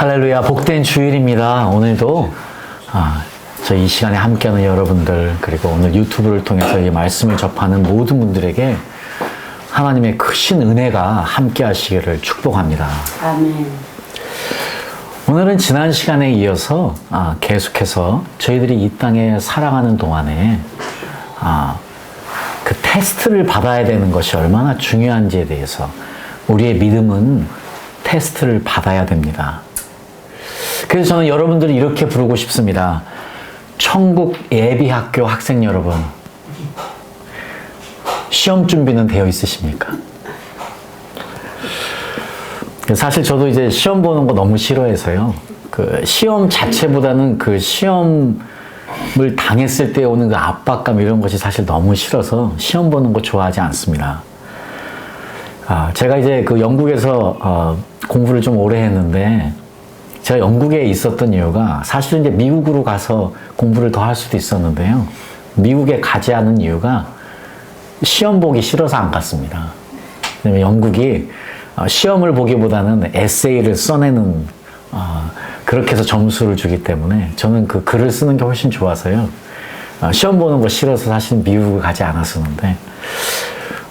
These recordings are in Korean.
할렐루야, 복된 주일입니다. 오늘도 저희 이 시간에 함께하는 여러분들, 그리고 오늘 유튜브를 통해서 이 말씀을 접하는 모든 분들에게 하나님의 크신 은혜가 함께 하시기를 축복합니다. 아멘. 오늘은 지난 시간에 이어서 계속해서 저희들이 이 땅에 살아가는 동안에 그 테스트를 받아야 되는 것이 얼마나 중요한지에 대해서, 우리의 믿음은 테스트를 받아야 됩니다. 그래서 저는 여러분들을 이렇게 부르고 싶습니다. 천국 예비학교 학생 여러분, 시험 준비는 되어 있으십니까? 사실 저도 이제 시험 보는 거 너무 싫어해서요. 그 시험 자체보다는 그 시험을 당했을 때 오는 그 압박감, 이런 것이 사실 너무 싫어서 시험 보는 거 좋아하지 않습니다. 제가 이제 그 영국에서 공부를 좀 오래 했는데, 제가 영국에 있었던 이유가 사실은 이제 미국으로 가서 공부를 더 할 수도 있었는데요. 미국에 가지 않은 이유가 시험 보기 싫어서 안 갔습니다. 왜냐면 영국이 시험을 보기보다는 에세이를 써내는, 그렇게 해서 점수를 주기 때문에 저는 그 글을 쓰는 게 훨씬 좋아서요. 시험 보는 거 싫어서 사실 미국을 가지 않았었는데,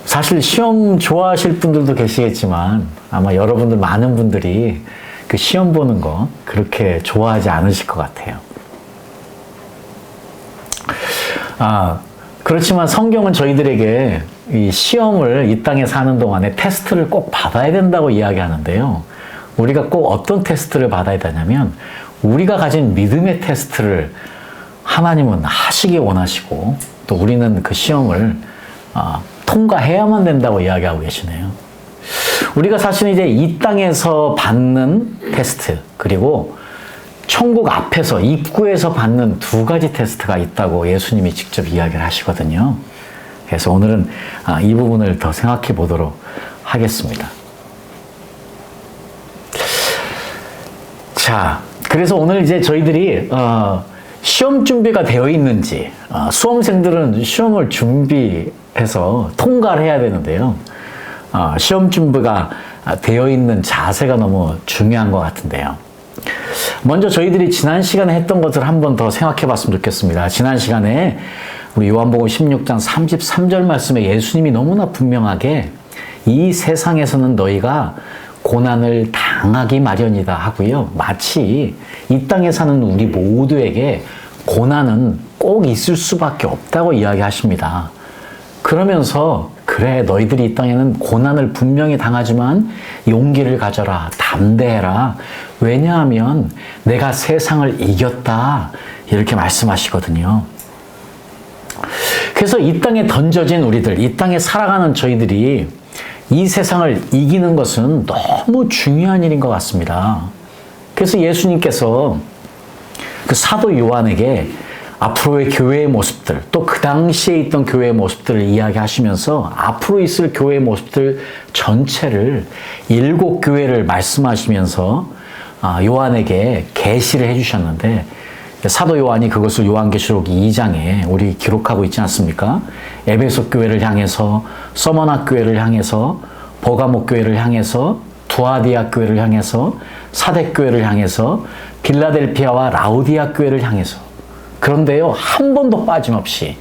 사실 시험 좋아하실 분들도 계시겠지만 아마 여러분들 많은 분들이 그 시험 보는 거 그렇게 좋아하지 않으실 것 같아요. 그렇지만 성경은 저희들에게 이 시험을 이 땅에 사는 동안에 테스트를 꼭 받아야 된다고 이야기하는데요. 우리가 꼭 어떤 테스트를 받아야 되냐면, 우리가 가진 믿음의 테스트를 하나님은 하시기 원하시고, 또 우리는 그 시험을 통과해야만 된다고 이야기하고 계시네요. 우리가 사실은 이제 이 땅에서 받는 테스트, 그리고 천국 앞에서 입구에서 받는 두 가지 테스트가 있다고 예수님이 직접 이야기를 하시거든요. 그래서 오늘은 이 부분을 더 생각해 보도록 하겠습니다. 자, 그래서 오늘 이제 저희들이 시험 준비가 되어 있는지, 수험생들은 시험을 준비해서 통과를 해야 되는데요. 시험 준비가 되어 있는 자세가 너무 중요한 것 같은데요. 먼저 저희들이 지난 시간에 했던 것을 한 번 더 생각해 봤으면 좋겠습니다. 지난 시간에 우리 요한복음 16장 33절 말씀에 예수님이 너무나 분명하게 이 세상에서는 너희가 고난을 당하기 마련이다 하고요. 마치 이 땅에 사는 우리 모두에게 고난은 꼭 있을 수밖에 없다고 이야기하십니다. 그러면서 그래, 너희들이 이 땅에는 고난을 분명히 당하지만 용기를 가져라, 담대해라. 왜냐하면 내가 세상을 이겼다, 이렇게 말씀하시거든요. 그래서 이 땅에 던져진 우리들, 이 땅에 살아가는 저희들이 이 세상을 이기는 것은 너무 중요한 일인 것 같습니다. 그래서 예수님께서 그 사도 요한에게 앞으로의 교회의 모습들, 또 그 당시에 있던 교회의 모습들을 이야기하시면서 앞으로 있을 교회의 모습들 전체를 7 교회를 말씀하시면서 요한에게 계시를 해주셨는데, 사도 요한이 그것을 요한계시록 2장에 우리 기록하고 있지 않습니까? 에베소 교회를 향해서, 서머나 교회를 향해서, 버가모 교회를 향해서, 두아디아 교회를 향해서, 사대 교회를 향해서, 빌라델피아와 라우디아 교회를 향해서. 그런데요, 한 번도 빠짐없이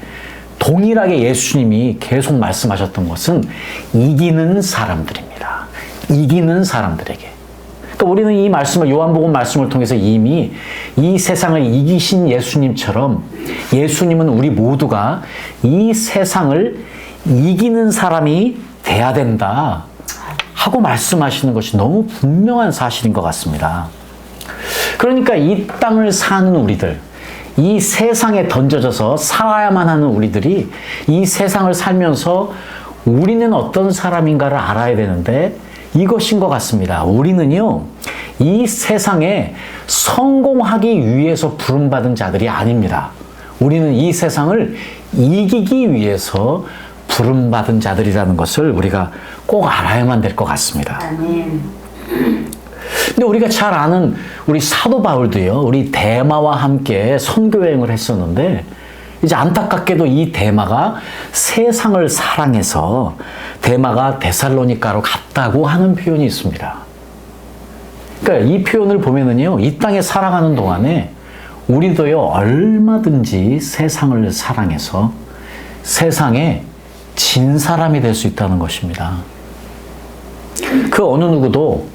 동일하게 예수님이 계속 말씀하셨던 것은 이기는 사람들입니다. 이기는 사람들에게. 그러니까 우리는 이 말씀을, 요한복음 말씀을 통해서 이미 이 세상을 이기신 예수님처럼, 예수님은 우리 모두가 이 세상을 이기는 사람이 돼야 된다 하고 말씀하시는 것이 너무 분명한 사실인 것 같습니다. 그러니까 이 땅을 사는 우리들, 이 세상에 던져져서 살아야만 하는 우리들이 이 세상을 살면서 우리는 어떤 사람인가를 알아야 되는데, 이것인 것 같습니다. 우리는요, 이 세상에 성공하기 위해서 부름받은 자들이 아닙니다. 우리는 이 세상을 이기기 위해서 부름받은 자들이라는 것을 우리가 꼭 알아야만 될 것 같습니다. 아멘. 근데 우리가 잘 아는 우리 사도 바울도요, 우리 데마와 함께 선교여행을 했었는데, 이제 안타깝게도 이 데마가 세상을 사랑해서 데마가 데살로니가로 갔다고 하는 표현이 있습니다. 그러니까 이 표현을 보면은요, 이 땅에 살아가는 동안에 우리도요, 얼마든지 세상을 사랑해서 세상에 진 사람이 될 수 있다는 것입니다. 그 어느 누구도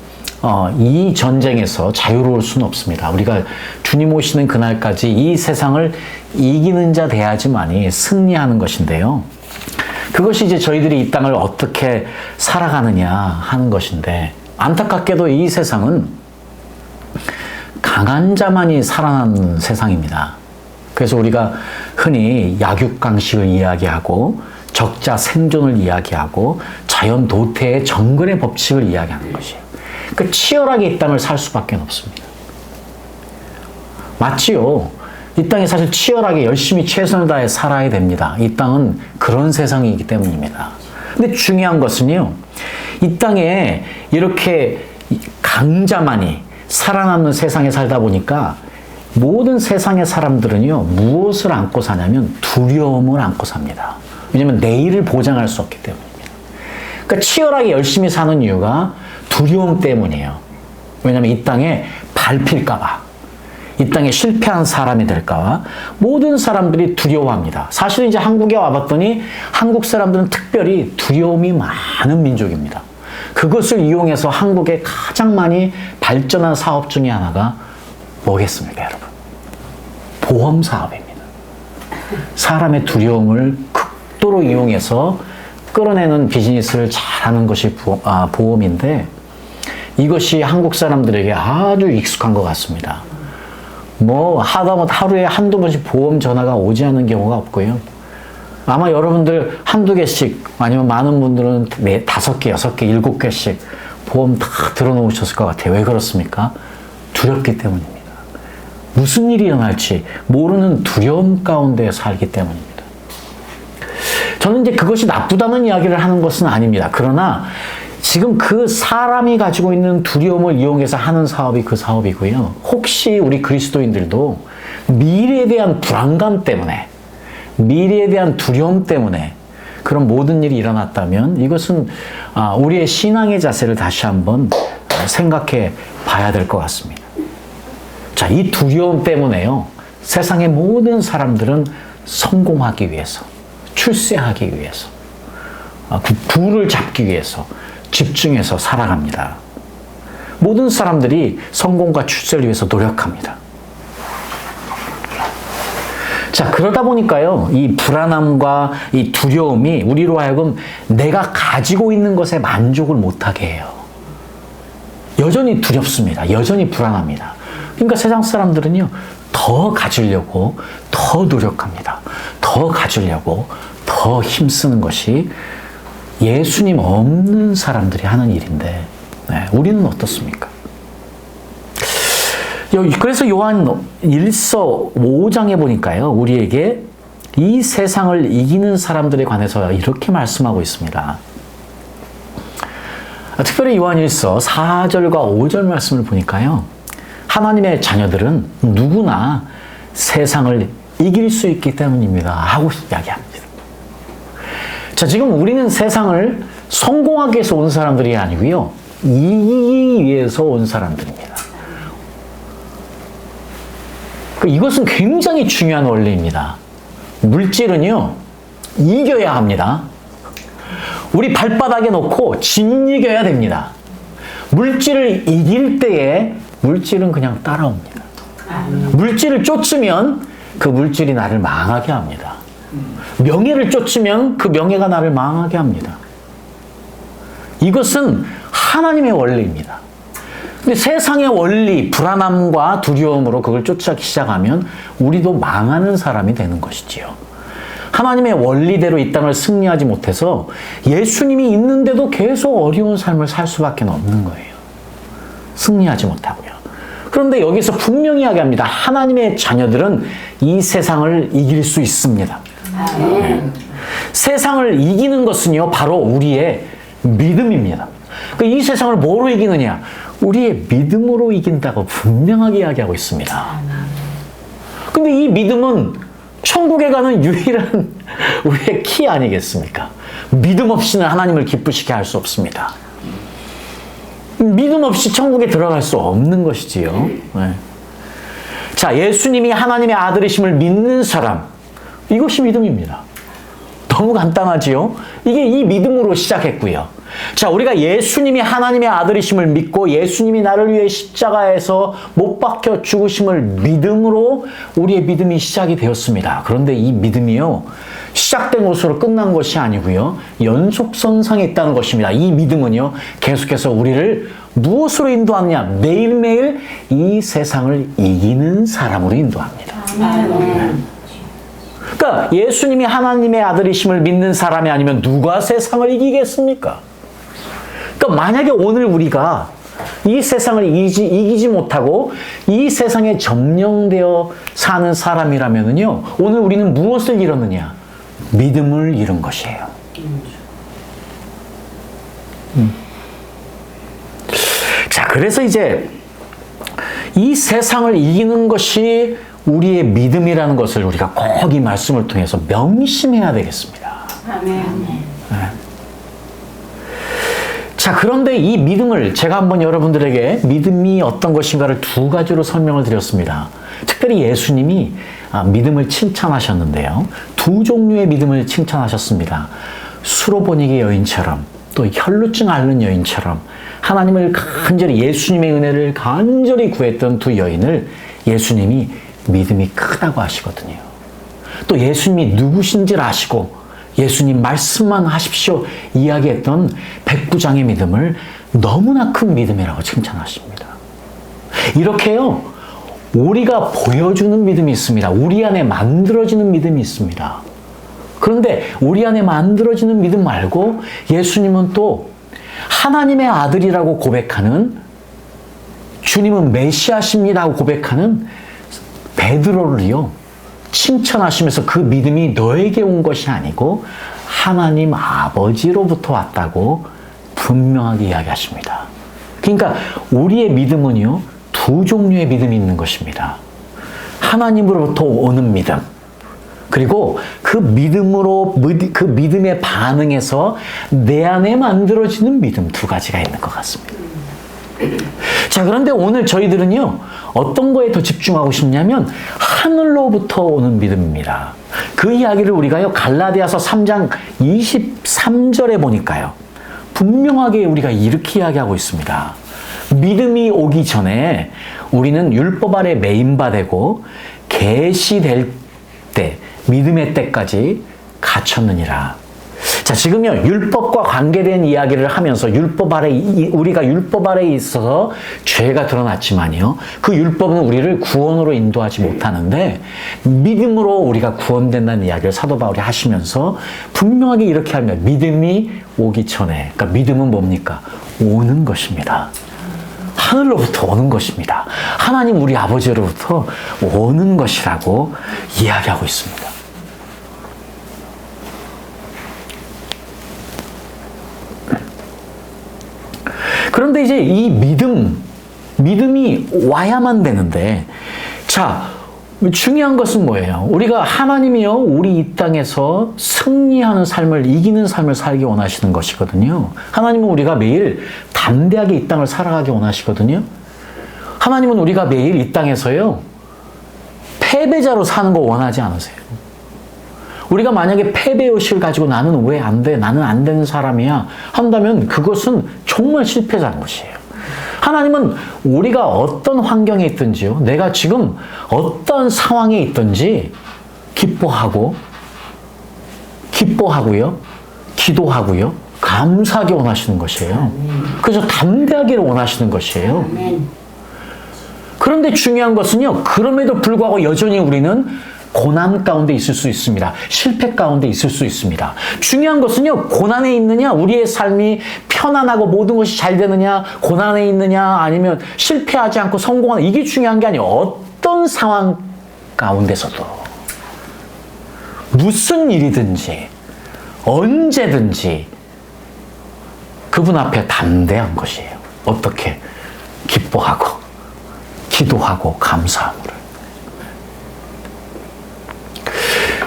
이 전쟁에서 자유로울 수는 없습니다. 우리가 주님 오시는 그날까지 이 세상을 이기는 자 돼야지만이 승리하는 것인데요. 그것이 이제 저희들이 이 땅을 어떻게 살아가느냐 하는 것인데, 안타깝게도 이 세상은 강한 자만이 살아남는 세상입니다. 그래서 우리가 흔히 약육강식을 이야기하고 적자 생존을 이야기하고 자연 도태의 정글의 법칙을 이야기하는 것이에요. 그러니까 치열하게 이 땅을 살 수밖에 없습니다. 맞지요? 이 땅에 사실 치열하게 열심히 최선을 다해 살아야 됩니다. 이 땅은 그런 세상이기 때문입니다. 근데 중요한 것은요, 이 땅에 이렇게 강자만이 살아남는 세상에 살다 보니까 모든 세상의 사람들은요, 무엇을 안고 사냐면 두려움을 안고 삽니다. 왜냐하면 내일을 보장할 수 없기 때문입니다. 그러니까 치열하게 열심히 사는 이유가 두려움 때문이에요. 왜냐하면 이 땅에 밟힐까봐, 이 땅에 실패한 사람이 될까봐 모든 사람들이 두려워합니다. 사실 이제 한국에 와봤더니 한국 사람들은 특별히 두려움이 많은 민족입니다. 그것을 이용해서 한국에 가장 많이 발전한 사업 중에 하나가 뭐겠습니까, 여러분? 보험 사업입니다. 사람의 두려움을 극도로 이용해서 끌어내는 비즈니스를 잘하는 것이 보험인데, 이것이 한국 사람들에게 아주 익숙한 것 같습니다. 하다못해 하루에 한두 번씩 보험 전화가 오지 않는 경우가 없고요. 아마 여러분들 한두 개씩, 아니면 많은 분들은 5개, 6개, 7개씩 보험 다 들어놓으셨을 것 같아요. 왜 그렇습니까? 두렵기 때문입니다. 무슨 일이 일어날지 모르는 두려움 가운데 살기 때문입니다. 저는 이제 그것이 나쁘다는 이야기를 하는 것은 아닙니다. 그러나 지금 그 사람이 가지고 있는 두려움을 이용해서 하는 사업이 그 사업이고요. 혹시 우리 그리스도인들도 미래에 대한 불안감 때문에, 미래에 대한 두려움 때문에 그런 모든 일이 일어났다면 이것은 우리의 신앙의 자세를 다시 한번 생각해 봐야 될 것 같습니다. 자, 이 두려움 때문에요, 세상의 모든 사람들은 성공하기 위해서, 출세하기 위해서, 부를 잡기 위해서 집중해서 살아갑니다. 모든 사람들이 성공과 출세를 위해서 노력합니다. 자, 그러다 보니까요, 이 불안함과 이 두려움이 우리로 하여금 내가 가지고 있는 것에 만족을 못하게 해요. 여전히 두렵습니다. 여전히 불안합니다. 그러니까 세상 사람들은요, 더 가지려고 더 노력합니다. 더 가지려고 더 힘쓰는 것이 예수님 없는 사람들이 하는 일인데, 우리는 어떻습니까? 그래서 요한 1서 5장에 보니까요, 우리에게 이 세상을 이기는 사람들에 관해서 이렇게 말씀하고 있습니다. 특별히 요한 1서 4절과 5절 말씀을 보니까요, 하나님의 자녀들은 누구나 세상을 이길 수 있기 때문입니다 하고 이야기합니다. 자, 지금 우리는 세상을 성공하기 위해서 온 사람들이 아니고요, 이기기 위해서 온 사람들입니다. 이것은 굉장히 중요한 원리입니다. 물질은요, 이겨야 합니다. 우리 발바닥에 놓고 짓이겨야 됩니다. 물질을 이길 때에 물질은 그냥 따라옵니다. 물질을 쫓으면 그 물질이 나를 망하게 합니다. 명예를 쫓으면 그 명예가 나를 망하게 합니다. 이것은 하나님의 원리입니다. 근데 세상의 원리, 불안함과 두려움으로 그걸 쫓아기 시작하면 우리도 망하는 사람이 되는 것이지요. 하나님의 원리대로 이 땅을 승리하지 못해서 예수님이 있는데도 계속 어려운 삶을 살 수밖에 없는 거예요. 승리하지 못하고요. 그런데 여기서 분명히 이야기합니다. 하나님의 자녀들은 이 세상을 이길 수 있습니다. 세상을 이기는 것은요, 바로 우리의 믿음입니다. 이 세상을 뭐로 이기느냐? 우리의 믿음으로 이긴다고 분명하게 이야기하고 있습니다. 근데 이 믿음은 천국에 가는 유일한 우리의 키 아니겠습니까? 믿음 없이는 하나님을 기쁘시게 할 수 없습니다. 믿음 없이 천국에 들어갈 수 없는 것이지요. 네. 자, 예수님이 하나님의 아들이심을 믿는 사람, 이것이 믿음입니다. 너무 간단하지요? 이게 이 믿음으로 시작했고요. 자, 우리가 예수님이 하나님의 아들이심을 믿고 예수님이 나를 위해 십자가에서 못 박혀 죽으심을 믿음으로 우리의 믿음이 시작이 되었습니다. 그런데 이 믿음이요, 시작된 것으로 끝난 것이 아니고요, 연속선상에 있다는 것입니다. 이 믿음은요, 계속해서 우리를 무엇으로 인도하느냐? 매일매일 이 세상을 이기는 사람으로 인도합니다. 그러니까 예수님이 하나님의 아들이심을 믿는 사람이 아니면 누가 세상을 이기겠습니까? 그러니까 만약에 오늘 우리가 이 세상을 이기지 못하고 이 세상에 점령되어 사는 사람이라면요, 오늘 우리는 무엇을 잃었느냐? 믿음을 잃은 것이에요. 자, 그래서 이제 이 세상을 이기는 것이 우리의 믿음이라는 것을 우리가 꼭 이 말씀을 통해서 명심해야 되겠습니다. 아멘. 네. 자, 그런데 이 믿음을 제가 한번 여러분들에게 믿음이 어떤 것인가를 두 가지로 설명을 드렸습니다. 특별히 예수님이 믿음을 칭찬하셨는데요. 두 종류의 믿음을 칭찬하셨습니다. 수로보니게 여인처럼 또 혈루증 앓는 여인처럼 하나님을 간절히, 예수님의 은혜를 간절히 구했던 두 여인을 예수님이 믿음이 크다고 하시거든요. 또 예수님이 누구신지를 아시고 예수님 말씀만 하십시오 이야기했던 백부장의 믿음을 너무나 큰 믿음이라고 칭찬하십니다. 이렇게요, 우리가 보여주는 믿음이 있습니다. 우리 안에 만들어지는 믿음이 있습니다. 그런데 우리 안에 만들어지는 믿음 말고 예수님은 또 하나님의 아들이라고 고백하는, 주님은 메시아십니다라고 고백하는 베드로를요, 칭찬하시면서 그 믿음이 너에게 온 것이 아니고 하나님 아버지로부터 왔다고 분명하게 이야기하십니다. 그러니까 우리의 믿음은요, 두 종류의 믿음이 있는 것입니다. 하나님으로부터 오는 믿음, 그리고 그 믿음으로, 그 믿음에 반응해서 내 안에 만들어지는 믿음, 두 가지가 있는 것 같습니다. 자, 그런데 오늘 저희들은요, 어떤 거에 더 집중하고 싶냐면 하늘로부터 오는 믿음입니다. 그 이야기를 우리가요, 갈라디아서 3장 23절에 보니까요, 분명하게 우리가 이렇게 이야기하고 있습니다. 믿음이 오기 전에 우리는 율법 아래 매인바되고 계시될 때, 믿음의 때까지 갇혔느니라. 자, 지금요, 율법과 관계된 이야기를 하면서 우리가 율법 아래에 있어서 죄가 드러났지만요, 그 율법은 우리를 구원으로 인도하지 못하는데 믿음으로 우리가 구원된다는 이야기를 사도 바울이 하시면서 분명하게 이렇게 합니다. 믿음이 오기 전에, 그러니까 믿음은 뭡니까? 오는 것입니다. 하늘로부터 오는 것입니다. 하나님 우리 아버지로부터 오는 것이라고 이야기하고 있습니다. 그런데 이제 이 믿음이 와야만 되는데, 자, 중요한 것은 뭐예요? 우리가 하나님이요, 우리 이 땅에서 승리하는 삶을, 이기는 삶을 살기 원하시는 것이거든요. 하나님은 우리가 매일 담대하게 이 땅을 살아가기 원하시거든요. 하나님은 우리가 매일 이 땅에서요, 패배자로 사는 거 원하지 않으세요. 우리가 만약에 패배의식을 가지고 나는 왜 안 돼? 나는 안 되는 사람이야. 한다면 그것은 정말 실패자인 것이에요. 하나님은 우리가 어떤 환경에 있든지요, 내가 지금 어떤 상황에 있든지 기뻐하고요, 기도하고요, 감사하게 원하시는 것이에요. 그래서 담대하기를 원하시는 것이에요. 그런데 중요한 것은요, 그럼에도 불구하고 여전히 우리는 고난 가운데 있을 수 있습니다. 실패 가운데 있을 수 있습니다. 중요한 것은요, 고난에 있느냐, 우리의 삶이 편안하고 모든 것이 잘 되느냐, 고난에 있느냐, 아니면 실패하지 않고 성공하는, 이게 중요한 게 아니에요. 어떤 상황 가운데서도 무슨 일이든지 언제든지 그분 앞에 담대한 것이에요. 어떻게? 기뻐하고 기도하고 감사함으로.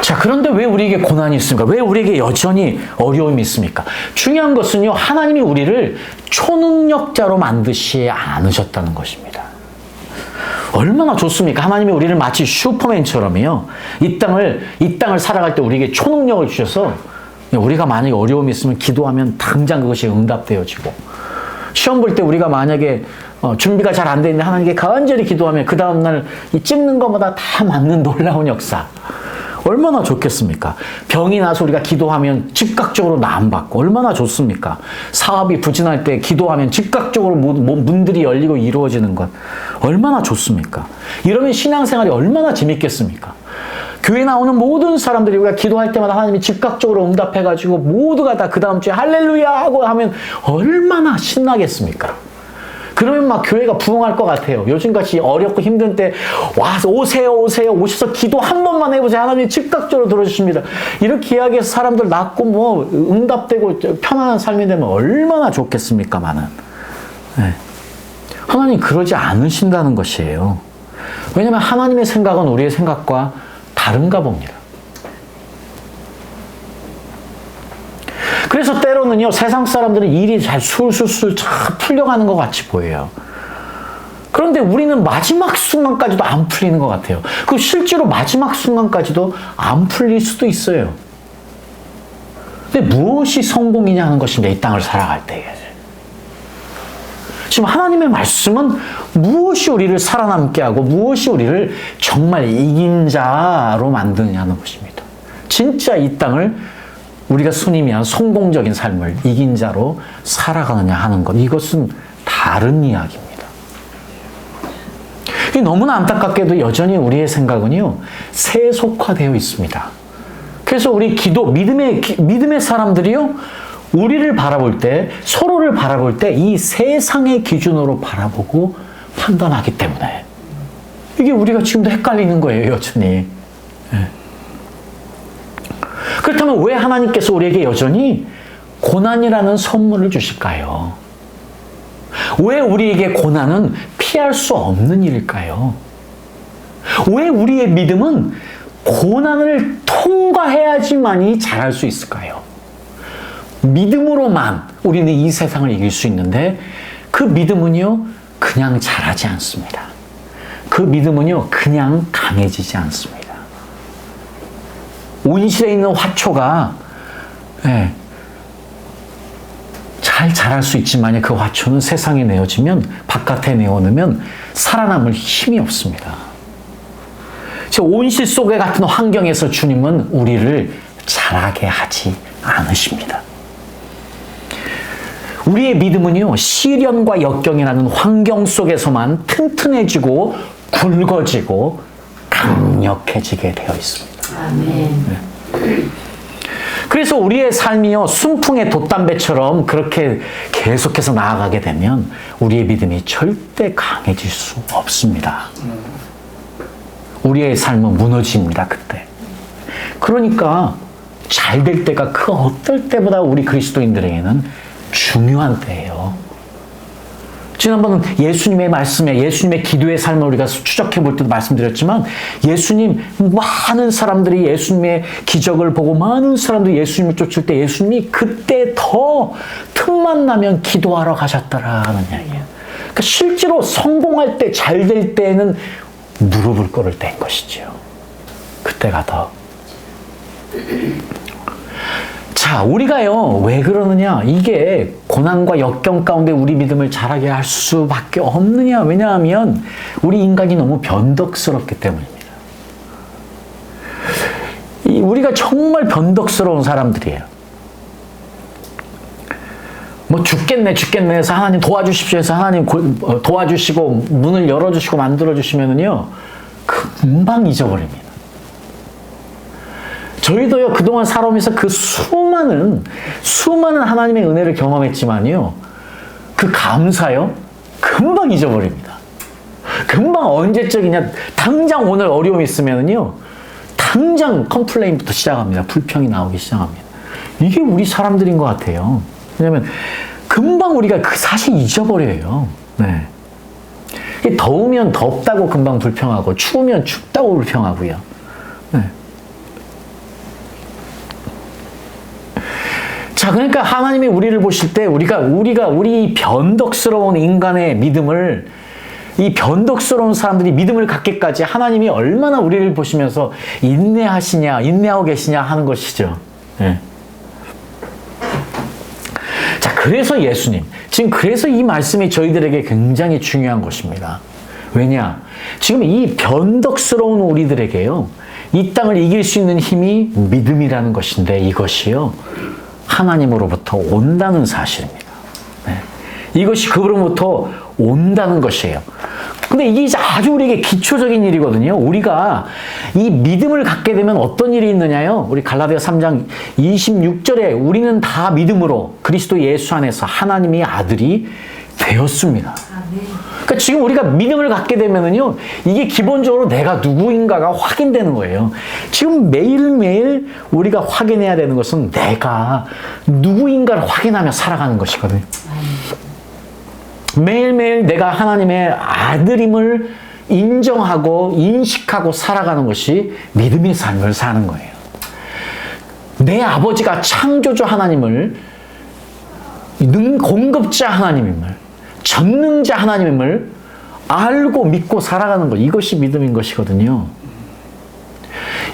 자, 그런데 왜 우리에게 고난이 있습니까? 왜 우리에게 여전히 어려움이 있습니까? 중요한 것은요, 하나님이 우리를 초능력자로 만드시지 않으셨다는 것입니다. 얼마나 좋습니까? 하나님이 우리를 마치 슈퍼맨처럼요, 이 땅을 살아갈 때 우리에게 초능력을 주셔서 우리가 만약에 어려움이 있으면 기도하면 당장 그것이 응답되어지고, 시험 볼 때 우리가 만약에 준비가 잘 안 돼 있는데 하나님께 간절히 기도하면 그 다음날 이 찍는 것마다 다 맞는 놀라운 역사. 얼마나 좋겠습니까? 병이 나서 우리가 기도하면 즉각적으로 나음받고 얼마나 좋습니까? 사업이 부진할 때 기도하면 즉각적으로 문들이 열리고 이루어지는 것 얼마나 좋습니까? 이러면 신앙생활이 얼마나 재밌겠습니까? 교회 나오는 모든 사람들이 우리가 기도할 때마다 하나님이 즉각적으로 응답해가지고 모두가 다 그 다음 주에 할렐루야 하고 하면 얼마나 신나겠습니까? 그러면 막 교회가 부흥할 것 같아요. 요즘같이 어렵고 힘든 때 와서 오세요 오셔서 기도 한 번만 해보세요. 하나님이 즉각적으로 들어주십니다. 이렇게 이야기해서 사람들 낫고 뭐 응답되고 편안한 삶이 되면 얼마나 좋겠습니까마는. 네. 하나님 그러지 않으신다는 것이에요. 왜냐하면 하나님의 생각은 우리의 생각과 다른가 봅니다. 그래서 때로는요, 세상 사람들은 일이 잘 술술술 잘 풀려가는 것 같이 보여요. 그런데 우리는 마지막 순간까지도 안 풀리는 것 같아요. 그 실제로 마지막 순간까지도 안 풀릴 수도 있어요. 근데 무엇이 성공이냐 하는 것입니다. 이 땅을 살아갈 때에. 지금 하나님의 말씀은 무엇이 우리를 살아남게 하고 무엇이 우리를 정말 이긴 자로 만드느냐는 것입니다. 진짜 이 땅을 우리가 순임한 성공적인 삶을 이긴 자로 살아가느냐 하는 것, 이것은 다른 이야기입니다. 너무나 안타깝게도 여전히 우리의 생각은요, 세속화되어 있습니다. 그래서 우리 믿음의 사람들이요, 우리를 바라볼 때, 서로를 바라볼 때 이 세상의 기준으로 바라보고 판단하기 때문에 이게 우리가 지금도 헷갈리는 거예요, 여전히. 네. 그렇다면 왜 하나님께서 우리에게 여전히 고난이라는 선물을 주실까요? 왜 우리에게 고난은 피할 수 없는 일일까요? 왜 우리의 믿음은 고난을 통과해야지만이 잘할 수 있을까요? 믿음으로만 우리는 이 세상을 이길 수 있는데 그 믿음은요, 그냥 잘하지 않습니다. 그 믿음은요, 그냥 강해지지 않습니다. 온실에 있는 화초가 잘 자랄 수 있지만 그 화초는 세상에 내어지면, 바깥에 내어놓으면 살아남을 힘이 없습니다. 온실 속에 같은 환경에서 주님은 우리를 자라게 하지 않으십니다. 우리의 믿음은요, 시련과 역경이라는 환경 속에서만 튼튼해지고 굵어지고 강력해지게 되어 있습니다. 아멘. 그래서 우리의 삶이요, 순풍의 돛담배처럼 그렇게 계속해서 나아가게 되면 우리의 믿음이 절대 강해질 수 없습니다. 우리의 삶은 무너집니다, 그때. 그러니까 잘 될 때가 그 어떨 때보다 우리 그리스도인들에게는 중요한 때예요. 지난번 예수님의 말씀에, 예수님의 기도의 삶을 우리가 추적해 볼 때도 말씀드렸지만, 예수님, 많은 사람들이 예수님의 기적을 보고 많은 사람들이 예수님을 쫓을 때 예수님이 그때 더 틈만 나면 기도하러 가셨다라는 이야기예요. 그러니까 실제로 성공할 때, 잘 될 때는 무릎을 꿇을 때인 것이죠. 그때가 더. 자, 우리가요, 왜 그러느냐? 이게 고난과 역경 가운데 우리 믿음을 자라게 할 수밖에 없느냐? 왜냐하면 우리 인간이 너무 변덕스럽기 때문입니다. 우리가 정말 변덕스러운 사람들이에요. 뭐 죽겠네 해서 하나님 도와주십시오 해서 하나님 도와주시고 문을 열어주시고 만들어주시면은요, 금방 잊어버립니다. 저희도요, 그동안 살아오면서 그 수많은 하나님의 은혜를 경험했지만요, 그 감사요, 금방 잊어버립니다. 금방 언제적이냐, 당장 오늘 어려움이 있으면요, 당장 컴플레인부터 시작합니다. 불평이 나오기 시작합니다. 이게 우리 사람들인 것 같아요. 왜냐면 금방 우리가 그 사실 잊어버려요. 네. 더우면 덥다고 금방 불평하고 추우면 춥다고 불평하고요. 네. 자, 그러니까 하나님이 우리를 보실 때 우리 변덕스러운 인간의 믿음을, 이 변덕스러운 사람들이 믿음을 갖기까지 하나님이 얼마나 우리를 보시면서 인내하고 계시냐 하는 것이죠. 네. 자, 그래서 예수님, 지금 그래서 이 말씀이 저희들에게 굉장히 중요한 것입니다. 왜냐? 지금 이 변덕스러운 우리들에게요, 이 땅을 이길 수 있는 힘이 믿음이라는 것인데, 이것이요, 하나님으로부터 온다는 사실입니다. 네. 이것이 그분으로부터 온다는 것이에요. 근데 이게 아주 우리에게 기초적인 일이거든요. 우리가 이 믿음을 갖게 되면 어떤 일이 있느냐요? 우리 갈라디아 3장 26절에 우리는 다 믿음으로 그리스도 예수 안에서 하나님의 아들이 되었습니다. 그러니까 지금 우리가 믿음을 갖게 되면은요, 이게 기본적으로 내가 누구인가가 확인되는 거예요. 지금 매일매일 우리가 확인해야 되는 것은 내가 누구인가를 확인하며 살아가는 것이거든요. 매일매일 내가 하나님의 아들임을 인정하고 인식하고 살아가는 것이 믿음의 삶을 사는 거예요. 내 아버지가 창조주 하나님을, 공급자 하나님임을, 전능자 하나님임을 알고 믿고 살아가는 것, 이것이 믿음인 것이거든요.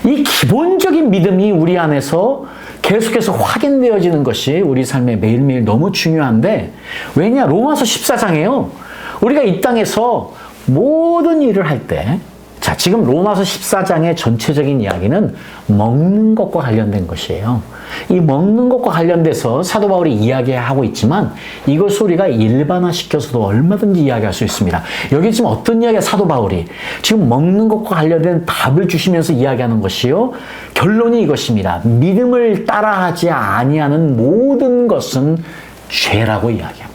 이 기본적인 믿음이 우리 안에서 계속해서 확인되어지는 것이 우리 삶에 매일매일 너무 중요한데, 왜냐? 로마서 14장에요. 우리가 이 땅에서 모든 일을 할 때, 자, 지금 로마서 14장의 전체적인 이야기는 먹는 것과 관련된 것이에요. 이 먹는 것과 관련돼서 사도 바울이 이야기하고 있지만 이것을 우리가 일반화시켜서도 얼마든지 이야기할 수 있습니다. 여기 지금 어떤 이야기야, 사도 바울이 지금 먹는 것과 관련된 답을 주시면서 이야기하는 것이요, 결론이 이것입니다. 믿음을 따라하지 아니하는 모든 것은 죄라고 이야기합니다.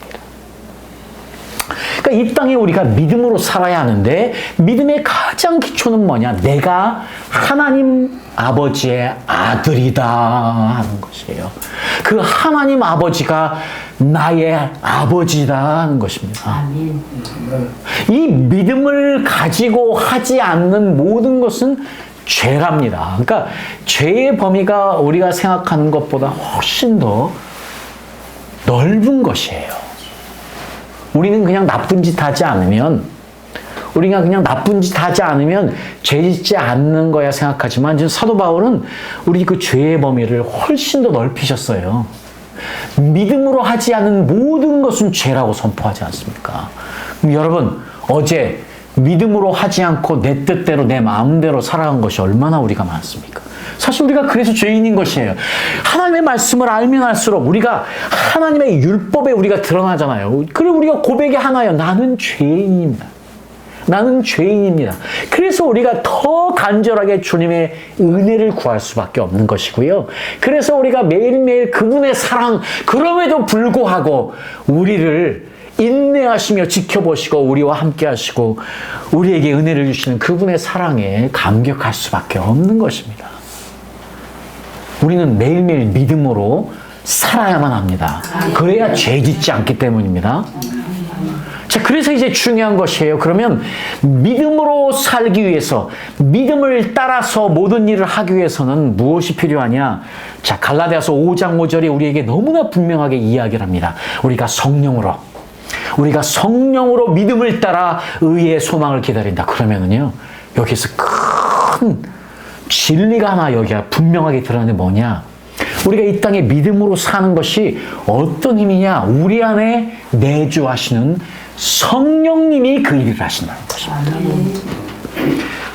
그러니까 이 땅에 우리가 믿음으로 살아야 하는데, 믿음의 가장 기초는 뭐냐? 내가 하나님 아버지의 아들이다 하는 것이에요. 그 하나님 아버지가 나의 아버지다 하는 것입니다. 이 믿음을 가지고 하지 않는 모든 것은 죄랍니다. 그러니까 죄의 범위가 우리가 생각하는 것보다 훨씬 더 넓은 것이에요. 우리는 그냥 나쁜 짓 하지 않으면, 죄 짓지 않는 거야 생각하지만, 지금 사도 바울은 우리 그 죄의 범위를 훨씬 더 넓히셨어요. 믿음으로 하지 않은 모든 것은 죄라고 선포하지 않습니까? 그럼 여러분, 어제 믿음으로 하지 않고 내 뜻대로 내 마음대로 살아간 것이 얼마나 우리가 많습니까? 사실 우리가 그래서 죄인인 것이에요. 하나님의 말씀을 알면 알수록 우리가 하나님의 율법에 우리가 드러나잖아요. 그리고 우리가 고백이 하나예요. 나는 죄인입니다. 나는 죄인입니다. 그래서 우리가 더 간절하게 주님의 은혜를 구할 수밖에 없는 것이고요. 그래서 우리가 매일매일 그분의 사랑, 그럼에도 불구하고 우리를 인내하시며 지켜보시고 우리와 함께 하시고 우리에게 은혜를 주시는 그분의 사랑에 감격할 수밖에 없는 것입니다. 우리는 매일매일 믿음으로 살아야만 합니다. 그래야 죄 짓지 않기 때문입니다. 자, 그래서 이제 중요한 것이에요. 그러면 믿음으로 살기 위해서, 믿음을 따라서 모든 일을 하기 위해서는 무엇이 필요하냐? 자, 갈라디아서 5장 5절이 우리에게 너무나 분명하게 이야기를 합니다. 우리가 성령으로 믿음을 따라 의의 소망을 기다린다. 그러면은요, 여기서 큰 진리가 하나 여기가 분명하게 드러나는 게 뭐냐? 우리가 이 땅에 믿음으로 사는 것이 어떤 힘이냐? 우리 안에 내주하시는 성령님이 그 일을 하신다는 것입니다.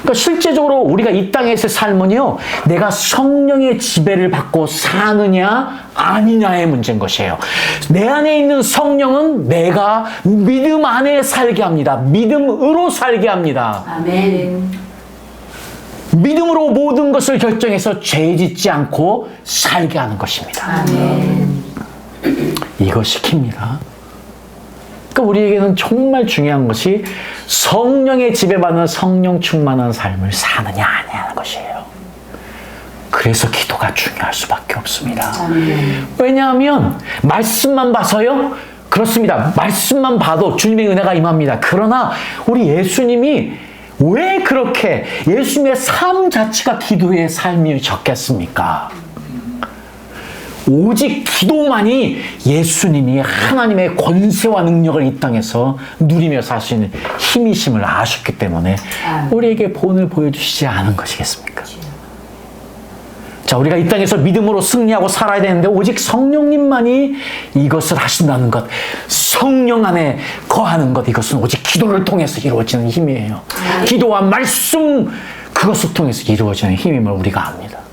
그러니까 실제적으로 우리가 이 땅에서의 삶은요, 내가 성령의 지배를 받고 사느냐 아니냐의 문제인 것이에요. 내 안에 있는 성령은 내가 믿음 안에 살게 합니다. 믿음으로 살게 합니다. 아멘. 믿음으로 모든 것을 결정해서 죄 짓지 않고 살게 하는 것입니다. 아멘. 이것이 킵니다. 그러니까 우리에게는 정말 중요한 것이 성령의 지배받는 성령 충만한 삶을 사느냐 아니냐는 것이에요. 그래서 기도가 중요할 수밖에 없습니다. 아멘. 왜냐하면 말씀만 봐서요, 그렇습니다. 말씀만 봐도 주님의 은혜가 임합니다. 그러나 우리 예수님이 왜 그렇게 예수님의 삶 자체가 기도의 삶이셨겠습니까? 오직 기도만이 예수님이 하나님의 권세와 능력을 이 땅에서 누리며 살 수 있는 힘이심을 아셨기 때문에 우리에게 본을 보여주시지 않은 것이겠습니까? 자, 우리가 이 땅에서 믿음으로 승리하고 살아야 되는데 오직 성령님만이 이것을 하신다는 것, 성령 안에 거하는 것, 이것은 오직 기도를 통해서 이루어지는 힘이에요. 기도와 말씀, 그것을 통해서 이루어지는 힘임을 우리가 압니다.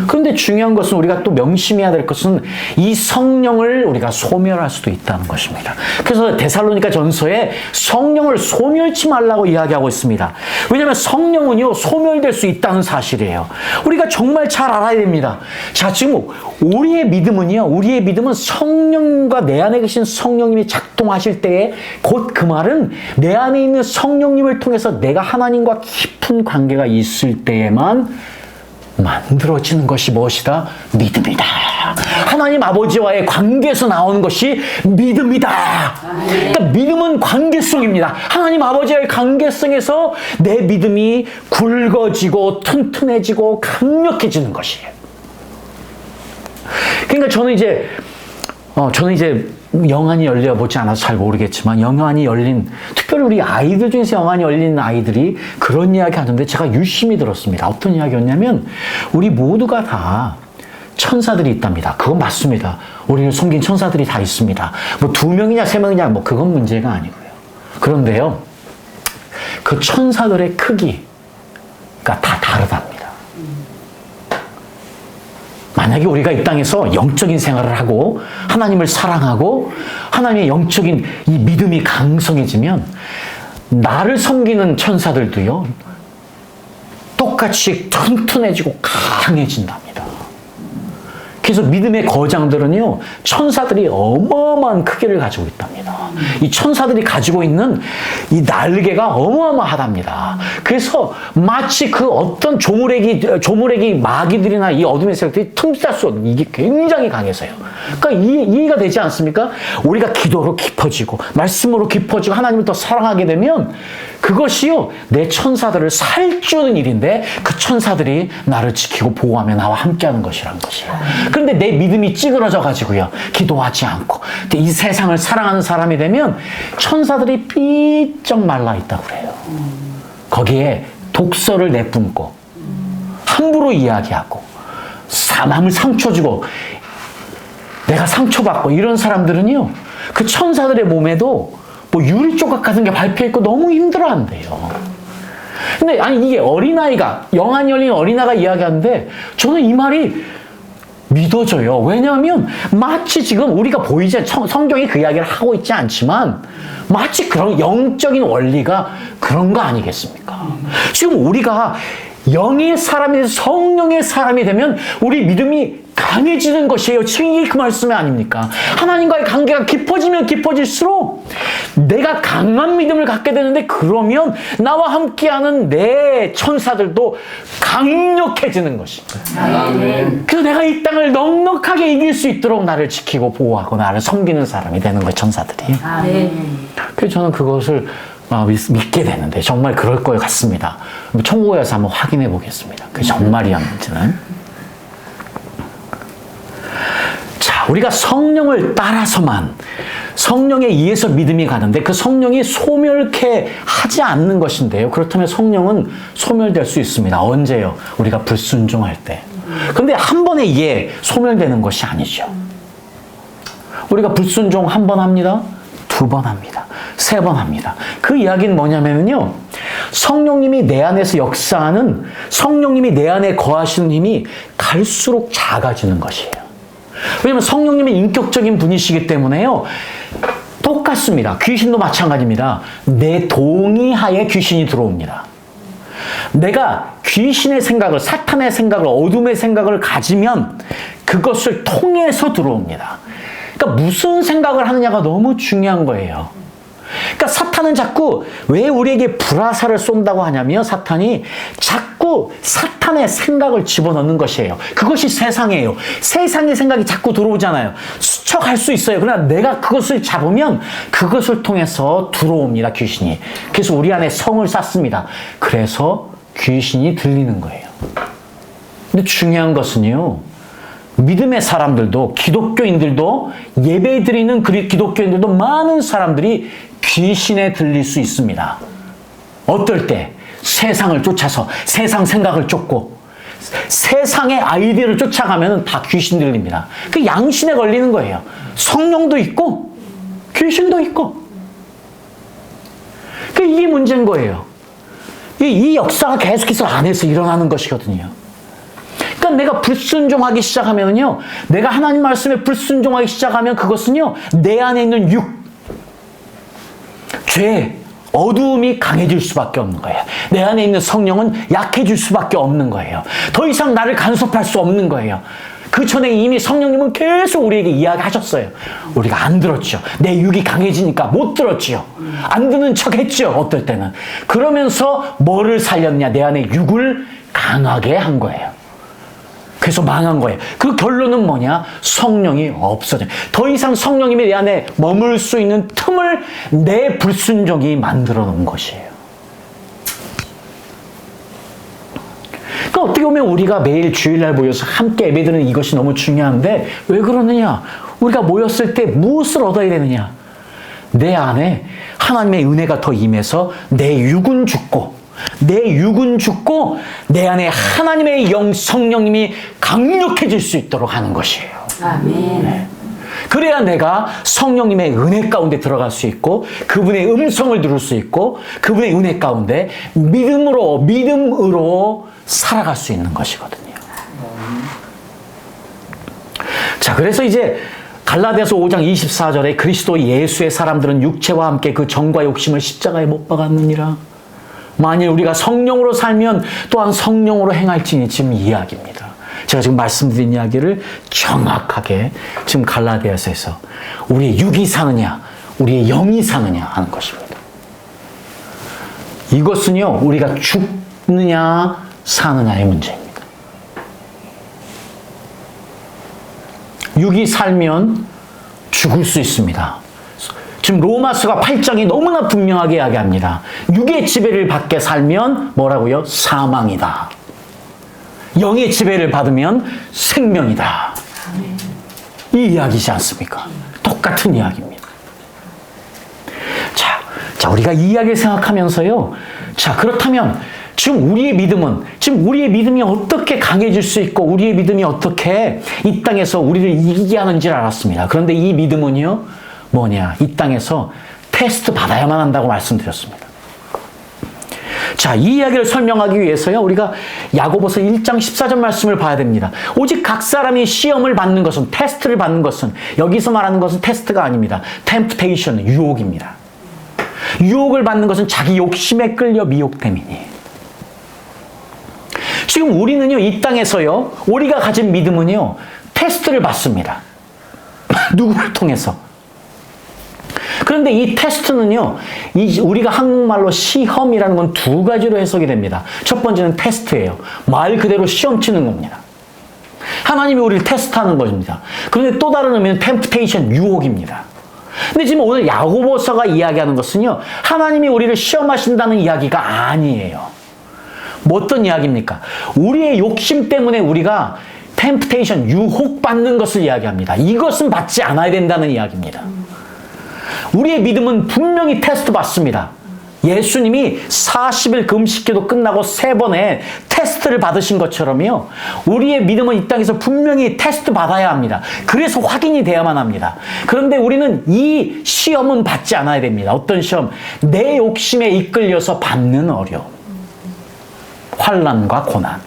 그런데 중요한 것은 우리가 또 명심해야 될 것은 이 성령을 우리가 소멸할 수도 있다는 것입니다. 그래서 데살로니가 전서에 성령을 소멸치 말라고 이야기하고 있습니다. 왜냐하면 성령은요, 소멸될 수 있다는 사실이에요. 우리가 정말 잘 알아야 됩니다. 자, 지금 우리의 믿음은 성령과 내 안에 계신 성령님이 작동하실 때에 곧 그 말은 내 안에 있는 성령님을 통해서 내가 하나님과 깊은 관계가 있을 때에만 만들어지는 것이 무엇이다? 믿음이다. 하나님 아버지와의 관계에서 나오는 것이 믿음이다. 그러니까 믿음은 관계성입니다. 하나님 아버지와의 관계성에서 내 믿음이 굵어지고 튼튼해지고 강력해지는 것이에요. 그러니까 저는 이제 영안이 열려보지 않아서 잘 모르겠지만 영안이 열린, 특별히 우리 아이들 중에서 영안이 열린 아이들이 그런 이야기 하는데 제가 유심히 들었습니다. 어떤 이야기였냐면 우리 모두가 다 천사들이 있답니다. 그건 맞습니다. 우리를 섬긴 천사들이 다 있습니다. 뭐 2명이냐 3명이냐 뭐 그건 문제가 아니고요. 그런데요, 그 천사들의 크기가 다 다르답니다. 만약에 우리가 이 땅에서 영적인 생활을 하고 하나님을 사랑하고 하나님의 영적인 이 믿음이 강성해지면 나를 섬기는 천사들도요, 똑같이 튼튼해지고 강해진답니다. 그래서 믿음의 거장들은요, 천사들이 어마어마한 크기를 가지고 있답니다. 이 천사들이 가지고 있는 이 날개가 어마어마하답니다. 그래서 마치 그 어떤 조무래기 마귀들이나 이 어둠의 세력들이 틈타 수 없는, 이게 굉장히 강해서요. 그러니까 이해가 되지 않습니까? 우리가 기도로 깊어지고 말씀으로 깊어지고 하나님을 더 사랑하게 되면 그것이요, 내 천사들을 살찌우는 일인데 그 천사들이 나를 지키고 보호하며 나와 함께하는 것이란 것이에요. 그런데 내 믿음이 찌그러져 가지고요, 기도하지 않고 이 세상을 사랑하는 사람이 되면 천사들이 삐쩍 말라 있다고 그래요. 거기에 독서를 내뿜고 함부로 이야기하고 마음을 상처 주고 내가 상처받고 이런 사람들은요, 그 천사들의 몸에도 뭐 유리 조각 같은 게 밟혀있고 너무 힘들어한대요. 근데 아니, 이게 어린아이가, 영안이 열린 어린아이가 이야기하는데 저는 이 말이 믿어져요. 왜냐하면 마치 지금 우리가 보이지, 성경이 그 이야기를 하고 있지 않지만 마치 그런 영적인 원리가 그런 거 아니겠습니까? 지금 우리가 영의 사람이 돼서 성령의 사람이 되면 우리 믿음이 강해지는 것이에요. 지금 이게 그 말씀이 아닙니까? 하나님과의 관계가 깊어지면 깊어질수록 내가 강한 믿음을 갖게 되는데, 그러면 나와 함께하는 내 천사들도 강력해지는 것입니다. 그래서 내가 이 땅을 넉넉하게 이길 수 있도록 나를 지키고 보호하고 나를 섬기는 사람이 되는 거예요, 천사들이. 그래서 저는 그것을 믿게 되는데 정말 그럴 것 같습니다. 천국에 가서 한번 확인해 보겠습니다. 그게 정말이었는지는. 자, 우리가 성령을 따라서만, 성령에 의해서 믿음이 가는데 그 성령이 소멸케 하지 않는 것인데요. 그렇다면 성령은 소멸될 수 있습니다. 언제요? 우리가 불순종할 때. 근데 한 번에 이게 소멸되는 것이 아니죠. 우리가 불순종 한 번 합니다. 2번 합니다. 3번 합니다. 그 이야기는 뭐냐면요, 성령님이 내 안에서 역사하는, 성령님이 내 안에 거하시는 힘이 갈수록 작아지는 것이에요. 왜냐하면 성령님이 인격적인 분이시기 때문에요, 똑같습니다. 귀신도 마찬가지입니다. 내 동의하에 귀신이 들어옵니다. 내가 귀신의 생각을, 사탄의 생각을, 어둠의 생각을 가지면 그것을 통해서 들어옵니다. 그러니까 무슨 생각을 하느냐가 너무 중요한 거예요. 그러니까 사탄은 자꾸 왜 우리에게 불화살을 쏜다고 하냐면, 사탄이 자꾸 사탄의 생각을 집어넣는 것이에요. 그것이 세상이에요. 세상의 생각이 자꾸 들어오잖아요. 수척할 수 있어요. 그러나 내가 그것을 잡으면 그것을 통해서 들어옵니다, 귀신이. 그래서 우리 안에 성을 쌓습니다. 그래서 귀신이 들리는 거예요. 근데 중요한 것은요, 믿음의 사람들도, 기독교인들도, 예배 드리는 기독교인들도 많은 사람들이 귀신에 들릴 수 있습니다. 어떨 때? 세상을 쫓아서 세상 생각을 쫓고 세상의 아이디어를 쫓아가면 다 귀신 들립니다. 그 양심에 걸리는 거예요. 성령도 있고 귀신도 있고. 이게 문제인 거예요. 이 역사가 계속해서 안에서 일어나는 것이거든요. 그러니까 내가 불순종하기 시작하면요, 내가 하나님 말씀에 불순종하기 시작하면 그것은요, 내 안에 있는 죄, 어두움이 강해질 수밖에 없는 거예요. 내 안에 있는 성령은 약해질 수밖에 없는 거예요. 더 이상 나를 간섭할 수 없는 거예요. 그 전에 이미 성령님은 계속 우리에게 이야기하셨어요. 우리가 안 들었죠. 내 육이 강해지니까 못 들었지요. 안 듣는 척 했죠. 어떨 때는. 그러면서 뭐를 살렸냐? 내 안에 육을 강하게 한 거예요. 그래서 망한 거예요. 그 결론은 뭐냐? 성령이 없어져요. 더 이상 성령님이 내 안에 머물 수 있는 틈을 내 불순종이 만들어 놓은 것이에요. 그러니까 어떻게 보면 우리가 매일 주일날 모여서 함께 예배드리는 이것이 너무 중요한데 왜 그러느냐? 우리가 모였을 때 무엇을 얻어야 되느냐? 내 안에 하나님의 은혜가 더 임해서 내 육은 죽고 내 안에 하나님의 성령님이 강력해질 수 있도록 하는 것이에요. 아멘. 네. 그래야 내가 성령님의 은혜 가운데 들어갈 수 있고 그분의 음성을 들을 수 있고 그분의 은혜 가운데 믿음으로 살아갈 수 있는 것이거든요. 자, 그래서 이제 갈라디아서 5장 24절에 그리스도 예수의 사람들은 육체와 함께 그 정과 욕심을 십자가에 못 박았느니라. 만일 우리가 성령으로 살면 또한 성령으로 행할지니 지금 이야기입니다. 제가 지금 말씀드린 이야기를 정확하게 지금 갈라디아서에서 우리의 육이 사느냐 우리의 영이 사느냐 하는 것입니다. 이것은요 우리가 죽느냐 사느냐의 문제입니다. 육이 살면 죽을 수 있습니다. 지금 로마서가 8장이 너무나 분명하게 이야기합니다. 육의 지배를 받게 살면 뭐라고요? 사망이다. 영의 지배를 받으면 생명이다. 이 이야기지 않습니까? 똑같은 이야기입니다. 자, 우리가 이 이야기를 생각하면서요. 자, 그렇다면 지금 우리의 믿음이 어떻게 강해질 수 있고 우리의 믿음이 어떻게 이 땅에서 우리를 이기게 하는지를 알았습니다. 그런데 이 믿음은요. 뭐냐? 이 땅에서 테스트 받아야만 한다고 말씀드렸습니다. 자, 이 이야기를 설명하기 위해서요. 우리가 야고보서 1장 14절 말씀을 봐야 됩니다. 오직 각 사람이 시험을 받는 것은 테스트를 받는 것은 여기서 말하는 것은 테스트가 아닙니다. temptation, 유혹입니다. 유혹을 받는 것은 자기 욕심에 끌려 미혹됨이니. 지금 우리는요. 이 땅에서요. 우리가 가진 믿음은요. 테스트를 받습니다. 누구를 통해서? 그런데 이 테스트는요, 우리가 한국말로 시험이라는 건 두 가지로 해석이 됩니다. 첫 번째는 테스트예요. 말 그대로 시험 치는 겁니다. 하나님이 우리를 테스트하는 것입니다. 그런데 또 다른 의미는 temptation, 유혹입니다. 근데 지금 오늘 야고보서가 이야기하는 것은요, 하나님이 우리를 시험하신다는 이야기가 아니에요. 뭐 어떤 이야기입니까? 우리의 욕심 때문에 우리가 temptation, 유혹받는 것을 이야기합니다. 이것은 받지 않아야 된다는 이야기입니다. 우리의 믿음은 분명히 테스트 받습니다. 예수님이 40일 금식기도 끝나고 3번의 테스트를 받으신 것처럼요. 우리의 믿음은 이 땅에서 분명히 테스트 받아야 합니다. 그래서 확인이 돼야만 합니다. 그런데 우리는 이 시험은 받지 않아야 됩니다. 어떤 시험? 내 욕심에 이끌려서 받는 어려움. 환난과 고난.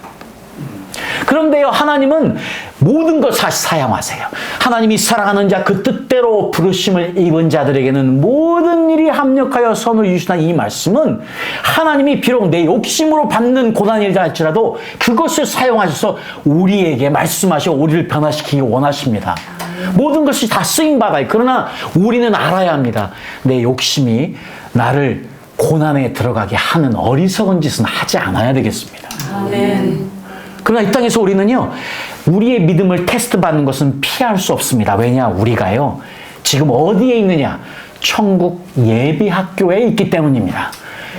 그런데요, 하나님은 모든 것 사양하세요. 하나님이 사랑하는 자, 그 뜻대로 부르심을 입은 자들에게는 모든 일이 합력하여 선을 이루시는 이 말씀은 하나님이 비록 내 욕심으로 받는 고난이라 할지라도 그것을 사용하셔서 우리에게 말씀하시고 우리를 변화시키기 원하십니다. 모든 것이 다 쓰임받아요. 그러나 우리는 알아야 합니다. 내 욕심이 나를 고난에 들어가게 하는 어리석은 짓은 하지 않아야 되겠습니다. 아멘. 그러나 이 땅에서 우리는요, 우리의 믿음을 테스트 받는 것은 피할 수 없습니다. 왜냐? 우리가요, 지금 어디에 있느냐? 천국 예비학교에 있기 때문입니다.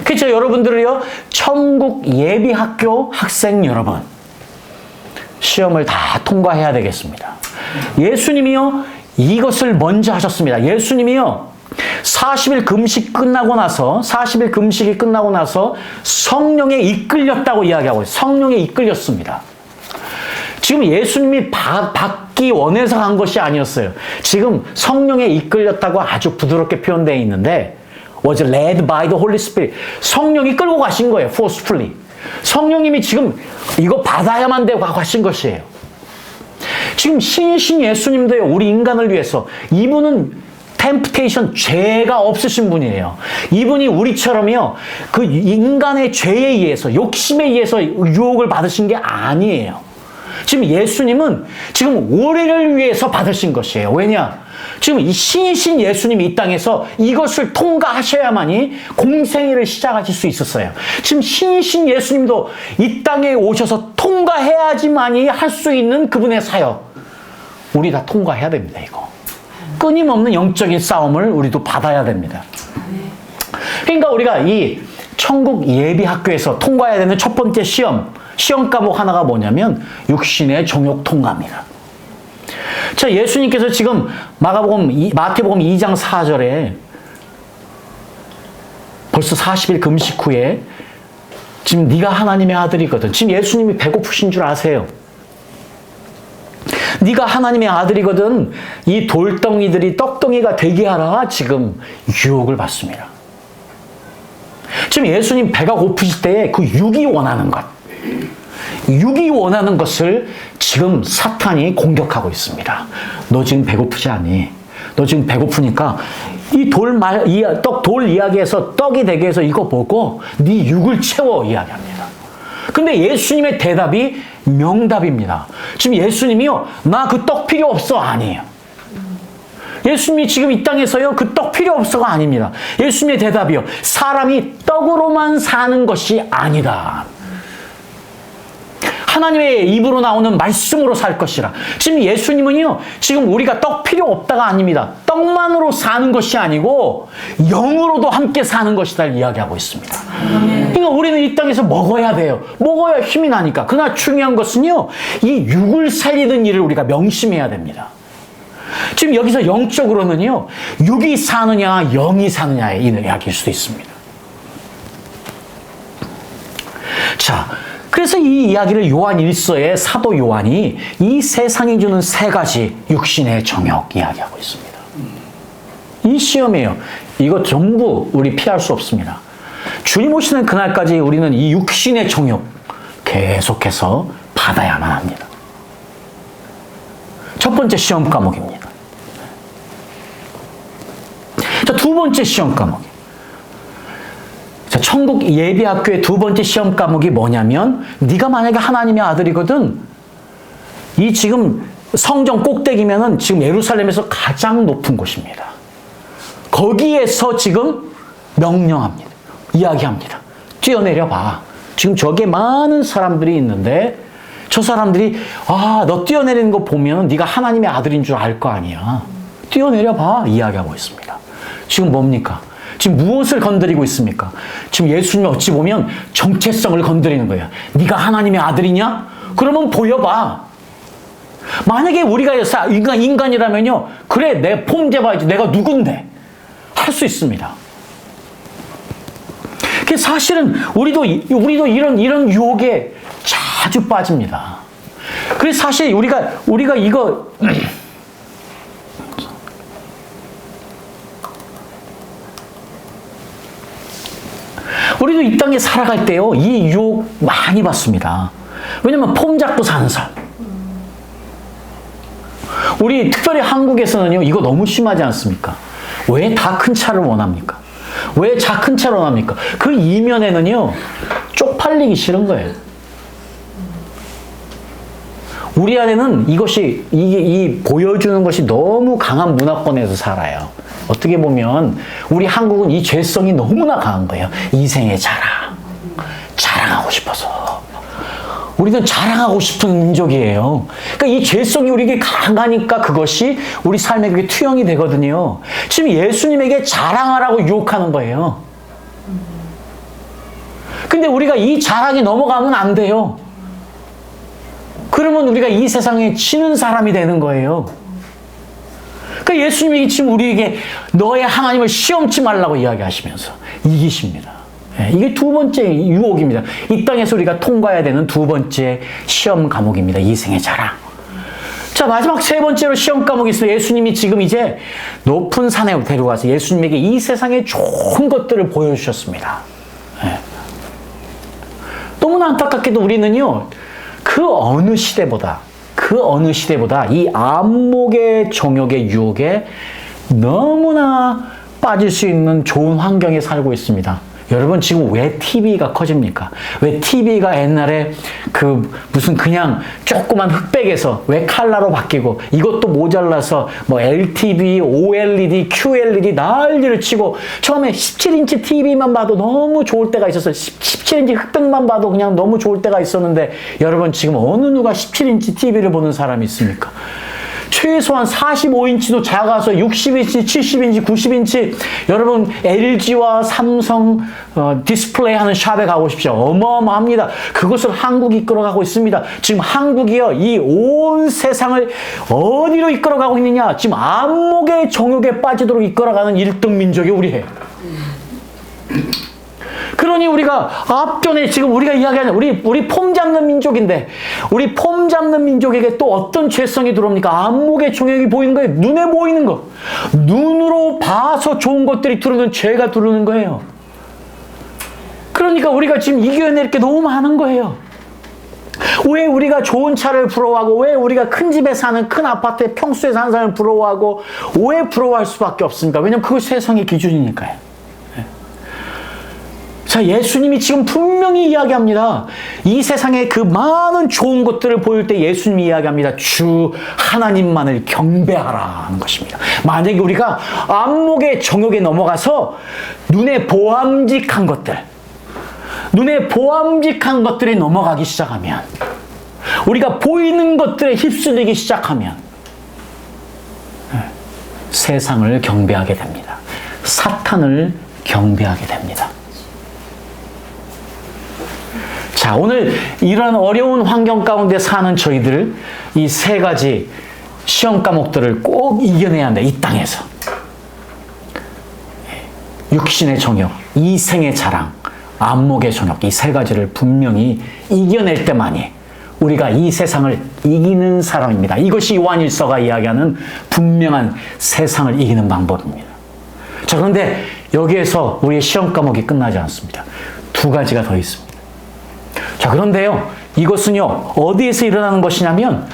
그렇죠? 여러분들을요, 천국 예비학교 학생 여러분. 시험을 다 통과해야 되겠습니다. 예수님이요, 이것을 먼저 하셨습니다. 예수님이요, 40일 금식 끝나고 나서, 40일 금식이 끝나고 나서 성령에 이끌렸다고 이야기하고 있어요. 성령에 이끌렸습니다. 지금 예수님이 받기 원해서 한 것이 아니었어요. 지금 성령에 이끌렸다고 아주 부드럽게 표현되어 있는데, was led by the Holy Spirit. 성령이 끌고 가신 거예요. forcefully. 성령님이 지금 이거 받아야만 되고 하신 것이에요. 지금 신이신 예수님도요, 우리 인간을 위해서, 이분은 템프테이션, 죄가 없으신 분이에요. 이분이 우리처럼요, 그 인간의 죄에 의해서, 욕심에 의해서 유혹을 받으신 게 아니에요. 지금 예수님은 지금 우리를 위해서 받으신 것이에요. 왜냐? 지금 이 신이신 예수님이 이 땅에서 이것을 통과하셔야만이 공생애를 시작하실 수 있었어요. 지금 신이신 예수님도 이 땅에 오셔서 통과해야지만이 할 수 있는 그분의 사역. 우리 다 통과해야 됩니다, 이거. 끊임없는 영적인 싸움을 우리도 받아야 됩니다. 그러니까 우리가 이 천국 예비학교에서 통과해야 되는 첫 번째 시험 과목 하나가 뭐냐면 육신의 종욕 통과입니다. 자, 예수님께서 지금 마태복음 2장 4절에 벌써 40일 금식 후에 지금 네가 하나님의 아들이거든. 지금 예수님이 배고프신 줄 아세요. 네가 하나님의 아들이거든. 이 돌덩이들이 떡덩이가 되게 하라. 지금 유혹을 받습니다. 지금 예수님 배가 고프실 때 그 육이 원하는 것, 육이 원하는 것을 지금 사탄이 공격하고 있습니다. 너 지금 배고프지 않니? 너 지금 배고프니까 이 돌 이야기에서 떡이 되게 해서 이거 보고 네 육을 채워 이야기합니다. 근데 예수님의 대답이 명답입니다. 지금 예수님이요, 나 그 떡 필요 없어 아니에요. 예수님이 지금 이 땅에서요, 그 떡 필요 없어가 아닙니다. 예수님의 대답이요, 사람이 떡으로만 사는 것이 아니다. 하나님의 입으로 나오는 말씀으로 살 것이라. 지금 예수님은요, 지금 우리가 떡 필요 없다가 아닙니다. 떡만으로 사는 것이 아니고 영으로도 함께 사는 것이다 이야기하고 있습니다. 그러니까 우리는 이 땅에서 먹어야 돼요. 먹어야 힘이 나니까. 그러나 중요한 것은요, 이 육을 살리는 일을 우리가 명심해야 됩니다. 지금 여기서 영적으로는요, 육이 사느냐 영이 사느냐의 이야기일 수도 있습니다. 자, 그래서 이 이야기를 요한 1서의 사도 요한이 이 세상이 주는 세 가지 육신의 정욕 이야기하고 있습니다. 이 시험이에요. 이거 전부 우리 피할 수 없습니다. 주님 오시는 그날까지 우리는 이 육신의 정욕 계속해서 받아야만 합니다. 첫 번째 시험 과목입니다. 자, 두 번째 시험 과목. 자, 천국 예비학교의 두 번째 시험 과목이 뭐냐면, 네가 만약에 하나님의 아들이거든, 이 지금 성전 꼭대기면은 지금 예루살렘에서 가장 높은 곳입니다. 거기에서 지금 명령합니다. 이야기합니다. 뛰어내려 봐. 지금 저기에 많은 사람들이 있는데 저 사람들이 너 뛰어내리는 거 보면 네가 하나님의 아들인 줄 알 거 아니야. 뛰어내려 봐. 이야기하고 있습니다. 지금 뭡니까? 지금 무엇을 건드리고 있습니까? 지금 예수님이 어찌 보면 정체성을 건드리는 거예요. 네가 하나님의 아들이냐? 그러면 보여봐. 만약에 우리가 인간이라면요, 그래, 내 폼 잡아야지. 내가 누군데? 할 수 있습니다. 사실은 우리도 이런 유혹에 자주 빠집니다. 그래서 사실 우리가 이거 우리도 이 땅에 살아갈 때요, 이 유혹 많이 받습니다. 왜냐면 폼 잡고 사는 삶. 우리 특별히 한국에서는요, 이거 너무 심하지 않습니까? 왜 다 큰 차를 원합니까? 왜 작은 차를 원합니까? 그 이면에는요, 쪽팔리기 싫은 거예요. 우리 안에는 이 보여주는 것이 너무 강한 문화권에서 살아요. 어떻게 보면 우리 한국은 이 죄성이 너무나 강한 거예요. 이생의 자랑하고 싶어서. 우리는 자랑하고 싶은 민족이에요. 그러니까 이 죄성이 우리에게 강하니까 그것이 우리 삶에 그게 투영이 되거든요. 지금 예수님에게 자랑하라고 유혹하는 거예요. 근데 우리가 이 자랑이 넘어가면 안 돼요. 그 그러면 우리가 이 세상에 치는 사람이 되는 거예요. 그러니까 예수님이 지금 우리에게 너의 하나님을 시험치 말라고 이야기하시면서 이기십니다. 이게 두 번째 유혹입니다. 이 땅에서 우리가 통과해야 되는 두 번째 시험 과목입니다. 이생의 자랑. 자, 마지막 세 번째로 시험 과목이 있어요. 예수님이 지금 이제 높은 산에 데려가서 예수님에게 이 세상의 좋은 것들을 보여주셨습니다. 너무나 안타깝게도 우리는요, 그 어느 시대보다 이 안목의 정욕의 유혹에 너무나 빠질 수 있는 좋은 환경에 살고 있습니다. 여러분, 지금 왜 TV가 커집니까? 왜 TV가 옛날에 무슨 그냥 조그만 흑백에서 왜 칼라로 바뀌고 이것도 모자라서 뭐 LTV, OLED, QLED 난리를 치고 처음에 17인치 TV만 봐도 너무 좋을 때가 있었어요. 17인치 흑백만 봐도 그냥 너무 좋을 때가 있었는데 여러분, 지금 어느 누가 17인치 TV를 보는 사람이 있습니까? 최소한 45인치도 작아서 60인치, 70인치, 90인치 여러분 LG와 삼성 디스플레이 하는 샵에 가보십시오. 어마어마합니다. 그것을 한국이 이끌어가고 있습니다. 지금 한국이요, 이 온 세상을 어디로 이끌어가고 있느냐? 지금 안목의 정욕에 빠지도록 이끌어가는 1등 민족이 우리예요. 그러니 우리가 앞전에 지금 우리가 이야기하는 우리 폼 잡는 민족인데 우리 폼 잡는 민족에게 또 어떤 죄성이 들어옵니까? 안목의 정욕이 보이는 거예요. 눈에 보이는 거. 눈으로 봐서 좋은 것들이 들어오는 죄가 들어오는 거예요. 그러니까 우리가 지금 이겨낼 게 너무 많은 거예요. 왜 우리가 좋은 차를 부러워하고 왜 우리가 큰 집에 사는 큰 아파트에 평수에 사는 사람을 부러워하고 왜 부러워할 수밖에 없습니까? 왜냐하면 그것이 세상의 기준이니까요. 자, 예수님이 지금 분명히 이야기합니다. 이 세상에 그 많은 좋은 것들을 보일 때 예수님이 이야기합니다. 주 하나님만을 경배하라 하는 것입니다. 만약에 우리가 안목의 정욕에 넘어가서 눈에 보암직한 것들이 넘어가기 시작하면 우리가 보이는 것들에 휩쓸리기 시작하면 세상을 경배하게 됩니다. 사탄을 경배하게 됩니다. 자, 오늘 이런 어려운 환경 가운데 사는 저희들 이 세 가지 시험 과목들을 꼭 이겨내야 한다. 이 땅에서. 육신의 정욕, 이생의 자랑, 안목의 정욕, 이 세 가지를 분명히 이겨낼 때만이 우리가 이 세상을 이기는 사람입니다. 이것이 요한일서가 이야기하는 분명한 세상을 이기는 방법입니다. 자, 그런데 여기에서 우리의 시험 과목이 끝나지 않습니다. 두 가지가 더 있습니다. 자, 그런데요, 이것은요, 어디에서 일어나는 것이냐면,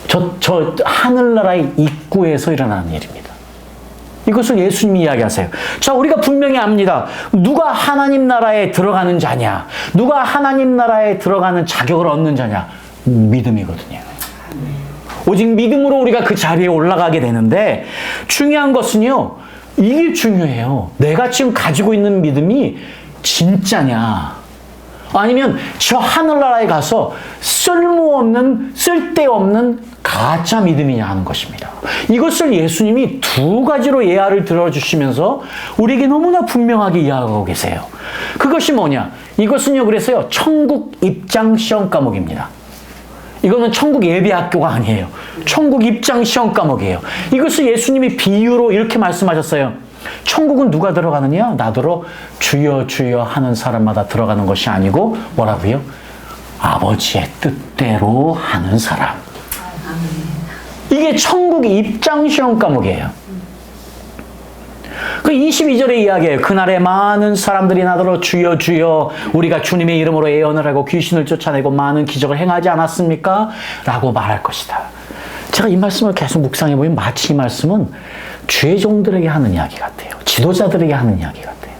저 하늘나라의 입구에서 일어나는 일입니다. 이것을 예수님이 이야기하세요. 자, 우리가 분명히 압니다. 누가 하나님 나라에 들어가는 자냐? 누가 하나님 나라에 들어가는 자격을 얻는 자냐? 믿음이거든요. 오직 믿음으로 우리가 그 자리에 올라가게 되는데, 중요한 것은요, 이게 중요해요. 내가 지금 가지고 있는 믿음이 진짜냐? 아니면 저 하늘나라에 가서 쓸데없는 가짜 믿음이냐 하는 것입니다. 이것을 예수님이 두 가지로 예화를 들어주시면서 우리에게 너무나 분명하게 이야기하고 계세요. 그것이 뭐냐? 이것은요, 그래서요, 천국 입장 시험 과목입니다. 이거는 천국 예비학교가 아니에요. 천국 입장 시험 과목이에요. 이것을 예수님이 비유로 이렇게 말씀하셨어요. 천국은 누가 들어가느냐? 나더러 주여 주여 하는 사람마다 들어가는 것이 아니고 뭐라고요? 아버지의 뜻대로 하는 사람. 이게 천국 입장 시험 과목이에요. 그 22절의 이야기예요. 그날에 많은 사람들이 나더러 주여 주여 우리가 주님의 이름으로 예언을 하고 귀신을 쫓아내고 많은 기적을 행하지 않았습니까? 라고 말할 것이다. 제가 이 말씀을 계속 묵상해 보면 마치 이 말씀은 주의 종들에게 하는 이야기 같아요. 지도자들에게 하는 이야기 같아요.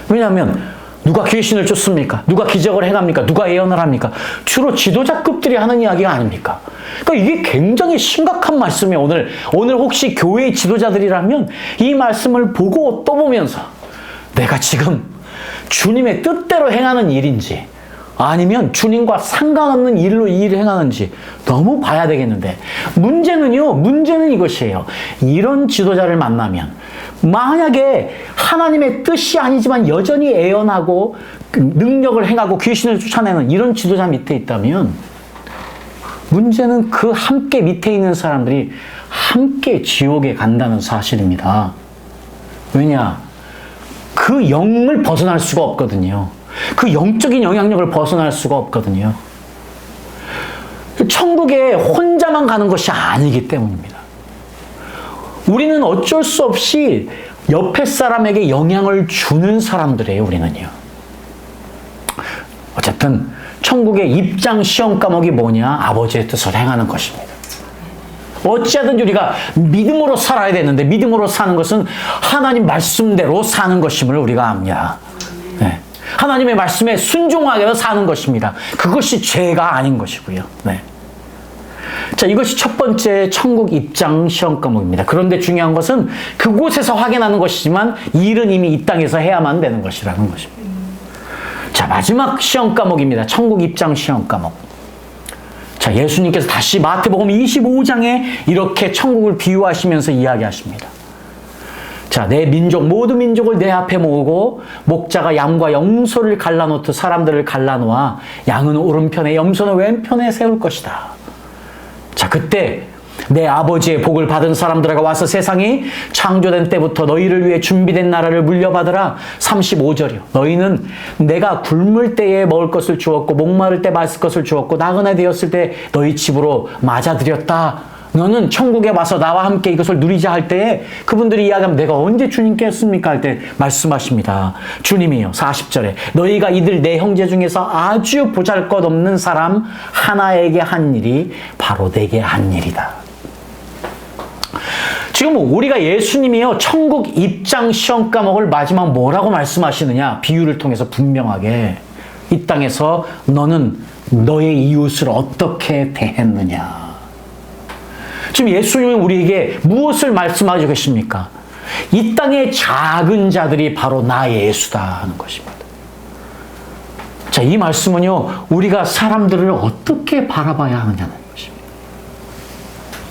왜냐하면 누가 귀신을 쫓습니까? 누가 기적을 행합니까? 누가 예언을 합니까? 주로 지도자급들이 하는 이야기가 아닙니까? 그러니까 이게 굉장히 심각한 말씀이에요. 오늘 혹시 교회의 지도자들이라면 이 말씀을 보고 또 보면서 내가 지금 주님의 뜻대로 행하는 일인지 아니면 주님과 상관없는 일로 이 일을 행하는지 너무 봐야 되겠는데 문제는 이것이에요. 이런 지도자를 만나면 만약에 하나님의 뜻이 아니지만 여전히 애언하고 능력을 행하고 귀신을 쫓아내는 이런 지도자 밑에 있다면 문제는 그 함께 밑에 있는 사람들이 함께 지옥에 간다는 사실입니다. 왜냐? 그 영을 벗어날 수가 없거든요. 그 영적인 영향력을 벗어날 수가 없거든요. 천국에 혼자만 가는 것이 아니기 때문입니다. 우리는 어쩔 수 없이 옆에 사람에게 영향을 주는 사람들이에요, 우리는요. 어쨌든 천국의 입장 시험 과목이 뭐냐? 아버지의 뜻을 행하는 것입니다. 어찌하든지 우리가 믿음으로 살아야 되는데 믿음으로 사는 것은 하나님 말씀대로 사는 것임을 우리가 압니다. 네. 하나님의 말씀에 순종하게 사는 것입니다. 그것이 죄가 아닌 것이고요. 네. 자, 이것이 첫 번째 천국 입장 시험 과목입니다. 그런데 중요한 것은 그곳에서 확인하는 것이지만 일은 이미 이 땅에서 해야만 되는 것이라는 것입니다. 자, 마지막 시험 과목입니다. 천국 입장 시험 과목. 자, 예수님께서 다시 마태복음 25장에 이렇게 천국을 비유하시면서 이야기하십니다. 자, 내 민족, 모든 민족을 내 앞에 모으고 목자가 양과 염소를 갈라놓듯 사람들을 갈라놓아 양은 오른편에 염소는 왼편에 세울 것이다. 자, 그때 내 아버지의 복을 받은 사람들에게 와서 세상이 창조된 때부터 너희를 위해 준비된 나라를 물려받으라. 35절이요. 너희는 내가 굶을 때에 먹을 것을 주었고 목마를 때 마실 것을 주었고 나그네 되었을 때 너희 집으로 맞아들였다. 너는 천국에 와서 나와 함께 이것을 누리자 할 때에 그분들이 이야기하면 내가 언제 주님께 했습니까? 할 때 말씀하십니다. 주님이요. 40절에 너희가 이들 내 형제 중에서 아주 보잘것없는 사람 하나에게 한 일이 바로 내게 한 일이다. 지금 우리가 예수님이요 천국 입장 시험 과목을 마지막 뭐라고 말씀하시느냐? 비유를 통해서 분명하게 이 땅에서 너는 너의 이웃을 어떻게 대했느냐? 지금 예수님은 우리에게 무엇을 말씀하고 계십니까? 이 땅의 작은 자들이 바로 나 예수다 하는 것입니다. 자, 이 말씀은요, 우리가 사람들을 어떻게 바라봐야 하느냐는 것입니다.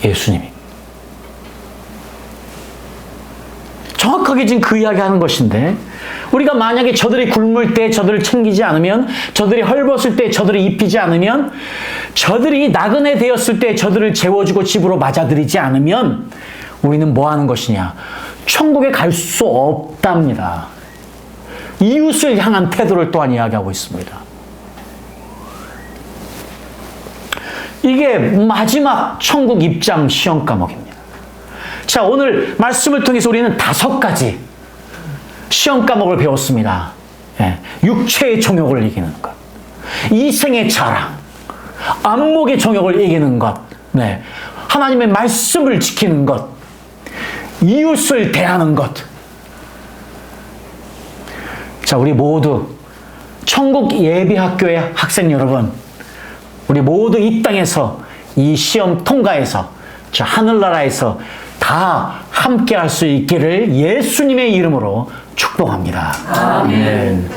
예수님이. 정확하게 지금 그 이야기 하는 것인데, 우리가 만약에 저들이 굶을 때 저들을 챙기지 않으면, 저들이 헐벗을 때 저들을 입히지 않으면, 저들이 나그네 되었을 때 저들을 재워주고 집으로 맞아들이지 않으면, 우리는 뭐 하는 것이냐? 천국에 갈 수 없답니다. 이웃을 향한 태도를 또한 이야기하고 있습니다. 이게 마지막 천국 입장 시험 과목입니다. 자, 오늘 말씀을 통해서 우리는 5가지 시험 과목을 배웠습니다. 예, 육체의 정욕을 이기는 것, 이생의 자랑, 안목의 정욕을 이기는 것, 네, 하나님의 말씀을 지키는 것, 이웃을 대하는 것. 자, 우리 모두 천국 예비학교의 학생 여러분, 우리 모두 이 땅에서 이 시험 통과해서 저 하늘나라에서 다 함께 할 수 있기를 예수님의 이름으로 축복합니다. 아멘. 아멘.